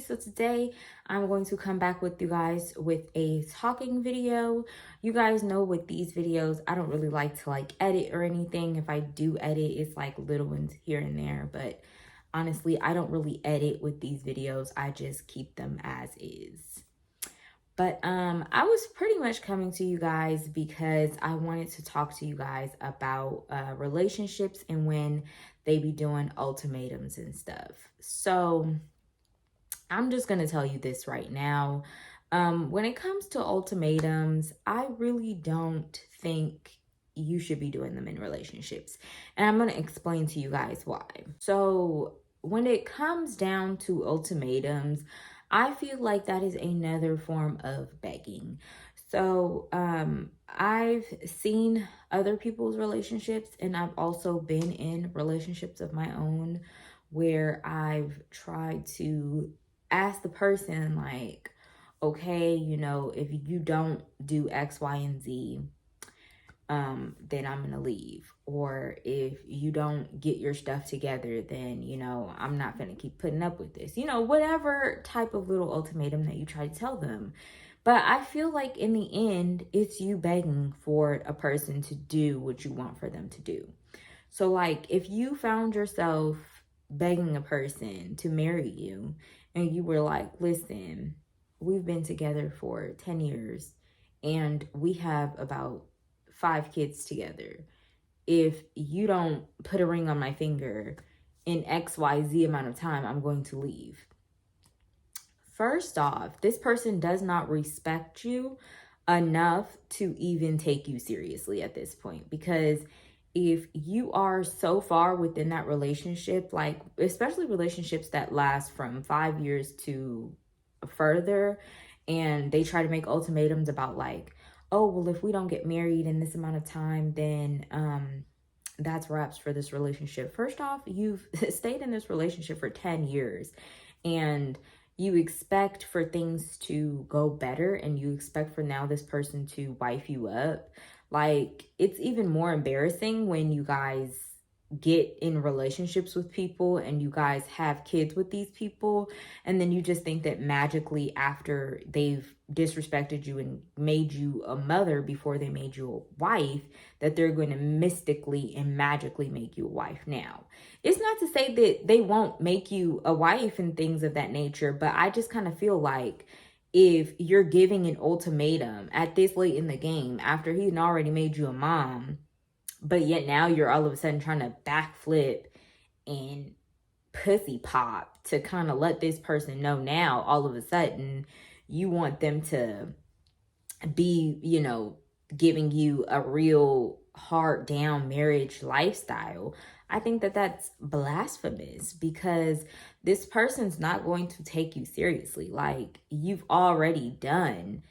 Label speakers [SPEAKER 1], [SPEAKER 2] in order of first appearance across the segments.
[SPEAKER 1] So today I'm going to come back with you guys with a talking video. You guys know with these videos, I don't really like to edit or anything. If I do edit, it's like little ones here and there, but honestly, I don't really edit with these videos. I just keep them as is. But I was pretty much coming to you guys because I wanted to talk to you guys about relationships and when they be doing ultimatums and stuff. So I'm just going to tell you this right now. When it comes to ultimatums, I really don't think you should be doing them in relationships. And I'm going to explain to you guys why. So when it comes down to ultimatums, I feel like that is another form of begging. So I've seen other people's relationships, and I've also been in relationships of my own where I've tried to ask the person, like, okay, if you don't do X, Y, and Z, then I'm gonna leave. Or if you don't get your stuff together, then, I'm not gonna keep putting up with this. Whatever type of little ultimatum that you try to tell them. But I feel like in the end, it's you begging for a person to do what you want for them to do. So if you found yourself begging a person to marry you and you were like, listen, we've been together for 10 years and we have about 5 kids together. If you don't put a ring on my finger in XYZ amount of time, I'm going to leave. First off, this person does not respect you enough to even take you seriously at this point, because if you are so far within that relationship, especially relationships that last from 5 years to further, and they try to make ultimatums about oh, well, if we don't get married in this amount of time, then that's wraps for this relationship. First off, you've stayed in this relationship for 10 years and you expect for things to go better, and you expect for now this person to wife you up. It's even more embarrassing when you guys get in relationships with people and you guys have kids with these people, and then you just think that magically after they've disrespected you and made you a mother before they made you a wife, that they're going to mystically and magically make you a wife. Now, it's not to say that they won't make you a wife and things of that nature, but I just kind of feel like if you're giving an ultimatum at this late in the game after he's already made you a mom, but yet now you're all of a sudden trying to backflip and pussy pop to kind of let this person know now all of a sudden you want them to be, giving you a real hard down marriage lifestyle. I think that that's blasphemous, because this person's not going to take you seriously. You've already done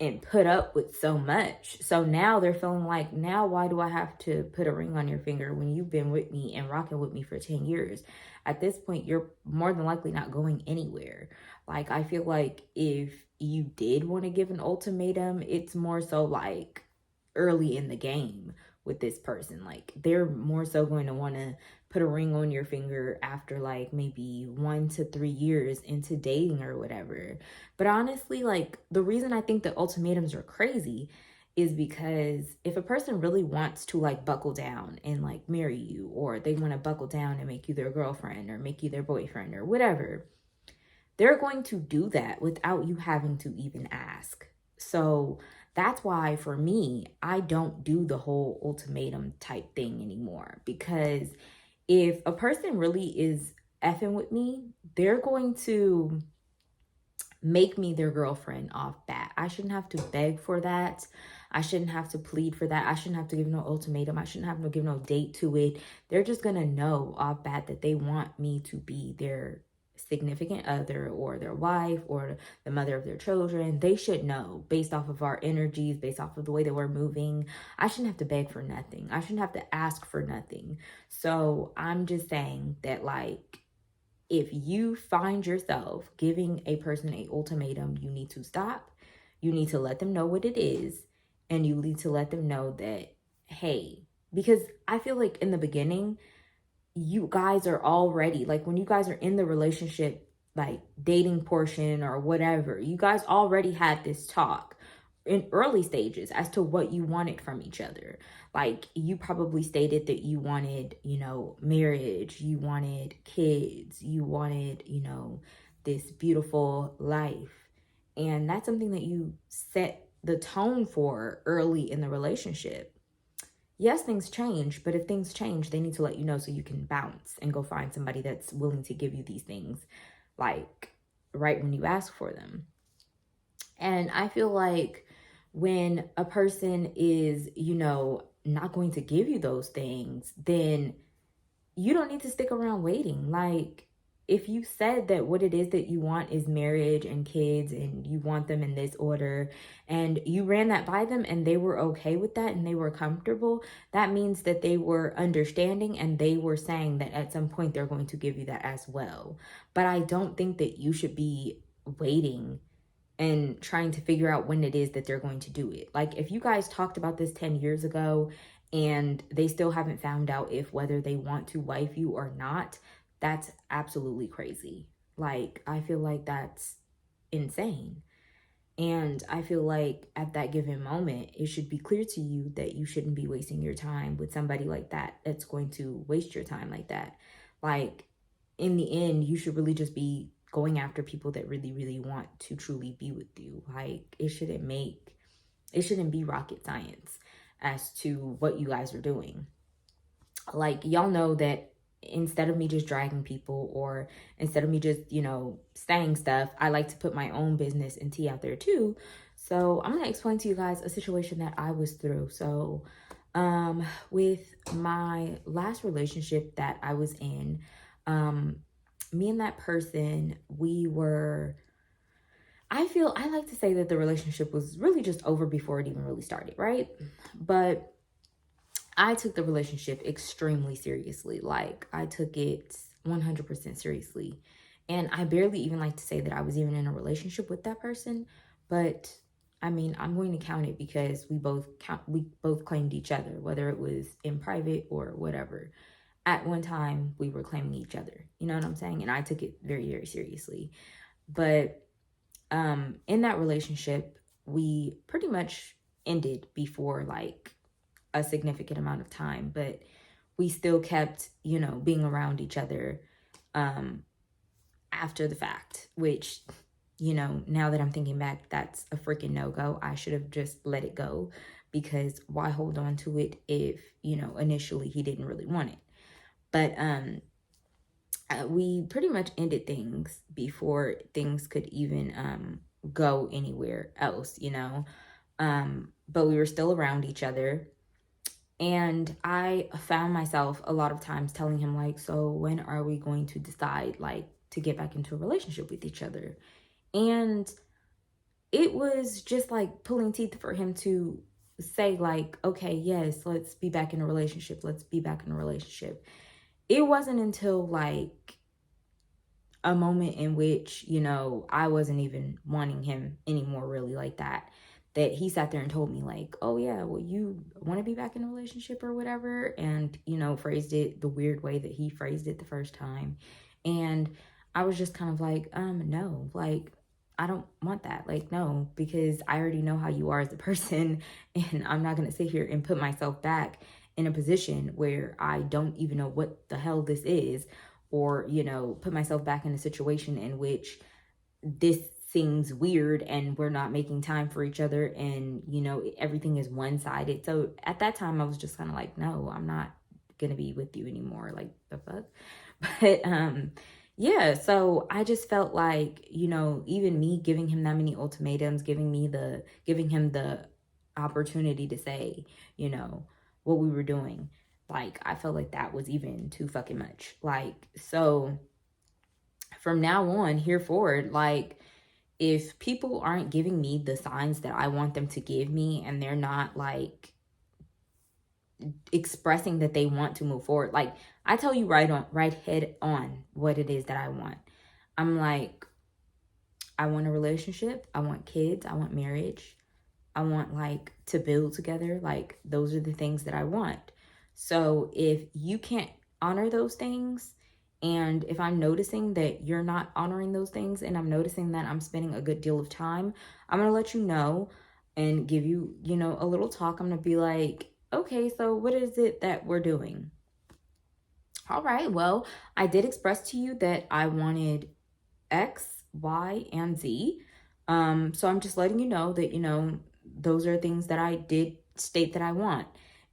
[SPEAKER 1] and put up with so much. So now they're feeling like, now why do I have to put a ring on your finger when you've been with me and rocking with me for 10 years? At this point, you're more than likely not going anywhere. I feel like if you did want to give an ultimatum, it's more so early in the game with this person. They're more so going to want to put a ring on your finger after maybe 1 to 3 years into dating or whatever. But honestly, the reason I think that ultimatums are crazy is because if a person really wants to buckle down and marry you, or they want to buckle down and make you their girlfriend or make you their boyfriend or whatever, they're going to do that without you having to even ask. So that's why for me, I don't do the whole ultimatum type thing anymore, because if a person really is effing with me, they're going to make me their girlfriend off bat. I shouldn't have to beg for that. I shouldn't have to plead for that. I shouldn't have to give no ultimatum. I shouldn't have to give no date to it. They're just going to know off bat that they want me to be their significant other or their wife or the mother of their children. They should know based off of our energies, based off of the way that we're moving. I shouldn't have to beg for nothing. I shouldn't have to ask for nothing. So I'm just saying that if you find yourself giving a person an ultimatum, you need to stop. You need to let them know what it is. And you need to let them know that, hey, because I feel like in the beginning, you guys are already when you guys are in the relationship, like dating portion or whatever, you guys already had this talk in early stages as to what you wanted from each other. Like, you probably stated that you wanted, marriage, you wanted kids, you wanted, this beautiful life. And that's something that you set the tone for early in the relationship. Yes, things change, but if things change, they need to let you know so you can bounce and go find somebody that's willing to give you these things, like, right when you ask for them. And I feel like when a person is, not going to give you those things, then you don't need to stick around waiting. Like, if you said that what it is that you want is marriage and kids and you want them in this order, and you ran that by them and they were okay with that and they were comfortable, that means that they were understanding and they were saying that at some point they're going to give you that as well. But I don't think that you should be waiting and trying to figure out when it is that they're going to do it. Like, if you guys talked about this 10 years ago and they still haven't found out if whether they want to wife you or not, that's absolutely crazy. Like, I feel like that's insane. And I feel like at that given moment, it should be clear to you that you shouldn't be wasting your time with somebody like that that's going to waste your time like that. Like, in the end, you should really just be going after people that really, really want to truly be with you. Like, it shouldn't be rocket science as to what you guys are doing. Like, y'all know that instead of me just dragging people or instead of me just, saying stuff, I like to put my own business and tea out there too. So I'm going to explain to you guys a situation that I was through. So with my last relationship that I was in, me and that person, I like to say that the relationship was really just over before it even really started, right? But I took the relationship extremely seriously. Like, I took it 100% seriously. And I barely even like to say that I was even in a relationship with that person. But I mean, I'm going to count it because we both claimed each other, whether it was in private or whatever. At one time, we were claiming each other. You know what I'm saying? And I took it very, very seriously. But in that relationship, we pretty much ended before like a significant amount of time, but we still kept, being around each other after the fact, which, now that I'm thinking back, that's a freaking no-go. I should have just let it go, because why hold on to it if, initially he didn't really want it. But we pretty much ended things before things could even go anywhere else, but we were still around each other. And I found myself a lot of times telling him, like, so when are we going to decide, like, to get back into a relationship with each other? And it was just like pulling teeth for him to say, like, okay, yes, let's be back in a relationship. Let's be back in a relationship. It wasn't until like a moment in which, I wasn't even wanting him anymore really like that he sat there and told me, like, oh yeah, well, you want to be back in a relationship or whatever, and phrased it the weird way that he phrased it the first time. And I was just kind of like, no, like, I don't want that. Like, no, because I already know how you are as a person, and I'm not going to sit here and put myself back in a position where I don't even know what the hell this is, or put myself back in a situation in which this seems weird and we're not making time for each other, and everything is one-sided. So at that time I was just kind of like, no, I'm not gonna be with you anymore. Like, the fuck. But yeah, so I just felt like, even me giving him that many ultimatums, giving him the opportunity to say, what we were doing, like, I felt like that was even too fucking much. Like, so from now on, here forward, like, if people aren't giving me the signs that I want them to give me, and they're not like expressing that they want to move forward, like, I tell you right head on what it is that I want. I'm like, I want a relationship, I want kids, I want marriage, I want like to build together. Like, those are the things that I want. So if you can't honor those things, And if I'm noticing that you're not honoring those things and I'm noticing that I'm spending a good deal of time, I'm going to let you know and give you, you know, a little talk. I'm going to be like, okay, so what is it that we're doing? All right, well, I did express to you that I wanted X, Y, and Z. So I'm just letting you know that, you know, those are things that I did state that I want.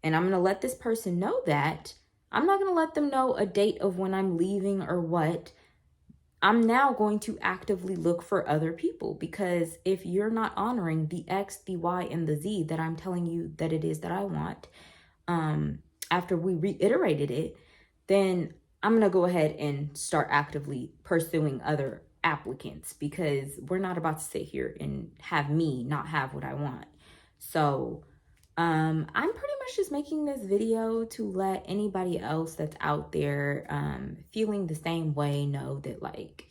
[SPEAKER 1] And I'm going to let this person know that. I'm not going to let them know a date of when I'm leaving or what. I'm now going to actively look for other people, because if you're not honoring the X, the Y, and the Z that I'm telling you that it is that I want, after we reiterated it, then I'm going to go ahead and start actively pursuing other applicants, because we're not about to sit here and have me not have what I want. So I'm pretty much just making this video to let anybody else that's out there feeling the same way know that, like,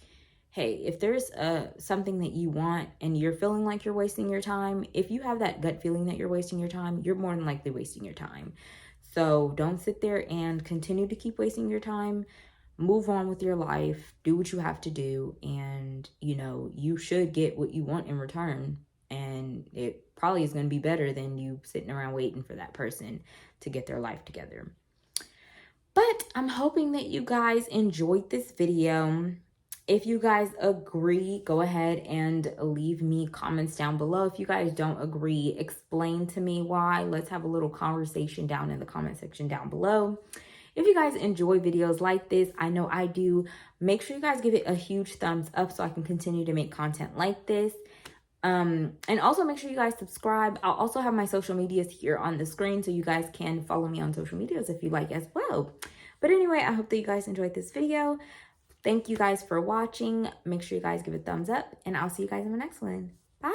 [SPEAKER 1] hey, if there's something that you want and you're feeling like you're wasting your time, if you have that gut feeling that you're wasting your time, you're more than likely wasting your time. So don't sit there and continue to keep wasting your time. Move on with your life, do what you have to do, and you know, you should get what you want in return. And it probably is going to be better than you sitting around waiting for that person to get their life together. But I'm hoping that you guys enjoyed this video. If you guys agree, go ahead and leave me comments down below. If you guys don't agree, explain to me why. Let's have a little conversation down in the comment section down below. If you guys enjoy videos like this, I know I do, make sure you guys give it a huge thumbs up so I can continue to make content like this. And also make sure you guys subscribe. I'll also have my social medias here on the screen so you guys can follow me on social medias if you like as well. But anyway, I hope that you guys enjoyed this video. Thank you guys for watching. Make sure you guys give it a thumbs up, and I'll see you guys in the next one. Bye.